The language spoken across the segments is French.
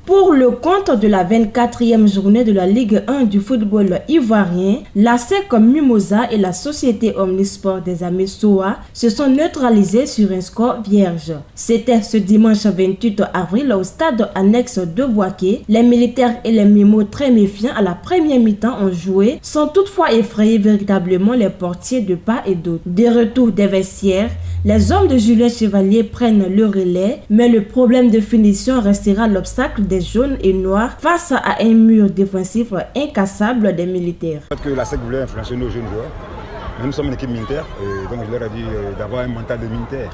Pour le compte de la 24e journée de la Ligue 1 du football ivoirien, la SEC Mimosa et la société Omnisport des Amis Soa se sont neutralisés sur un score vierge. C'était ce dimanche 28 avril au stade annexe de Boaké. Les militaires et les Mimos, très méfiants à la première mi-temps, ont joué sans toutefois effrayer véritablement les portiers de part et d'autre. Des retours des vestiaires, les hommes de Julien Chevalier prennent le relais, mais le problème de finition restera l'obstacle des jaunes et noirs face à un mur défensif incassable des militaires. Que la SEC voulait influencer nos jeunes joueurs. Nous sommes une équipe militaire, et donc je leur ai dit d'avoir un mental de militaire.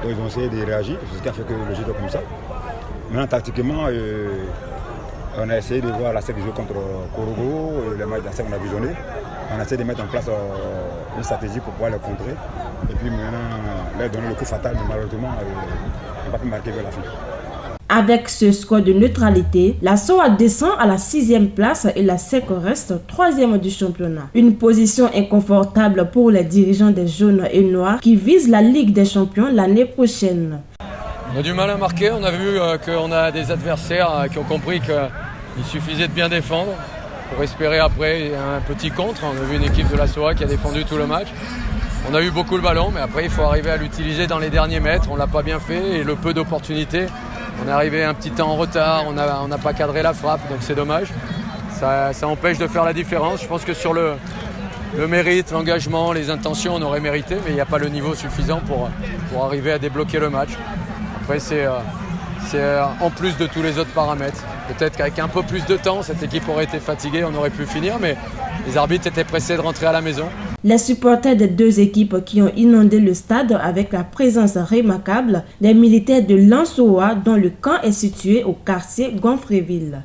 Donc ils ont essayé de réagir, c'est ce qui a fait que le jeu est comme ça. Maintenant, tactiquement, on a essayé de voir la SEC jouer contre Korogo, les matchs de la SEC on a visionné. On a essayé de mettre en place une stratégie pour pouvoir les contrer. Et puis maintenant, leur donner le coup fatal, mais malheureusement, on n'a pas pu marquer vers la fin. Avec ce score de neutralité, la SOA descend à la 6e place et la SEC reste 3e du championnat. Une position inconfortable pour les dirigeants des jaunes et noirs qui visent la Ligue des champions l'année prochaine. On a du mal à marquer, on a vu qu'on a des adversaires qui ont compris qu'il suffisait de bien défendre pour espérer après un petit contre. On a vu une équipe de la SOA qui a défendu tout le match. On a eu beaucoup le ballon, mais après il faut arriver à l'utiliser dans les derniers mètres. On ne l'a pas bien fait et le peu d'opportunités, on est arrivé un petit temps en retard, on n'a pas cadré la frappe, donc c'est dommage. Ça empêche de faire la différence. Je pense que sur le mérite, l'engagement, les intentions, on aurait mérité, mais il n'y a pas le niveau suffisant pour arriver à débloquer le match. Après c'est en plus de tous les autres paramètres. Peut-être qu'avec un peu plus de temps, cette équipe aurait été fatiguée, on aurait pu finir, mais les arbitres étaient pressés de rentrer à la maison. Les supporters des deux équipes qui ont inondé le stade avec la présence remarquable des militaires de l'Ansoa dont le camp est situé au quartier Gonfreville.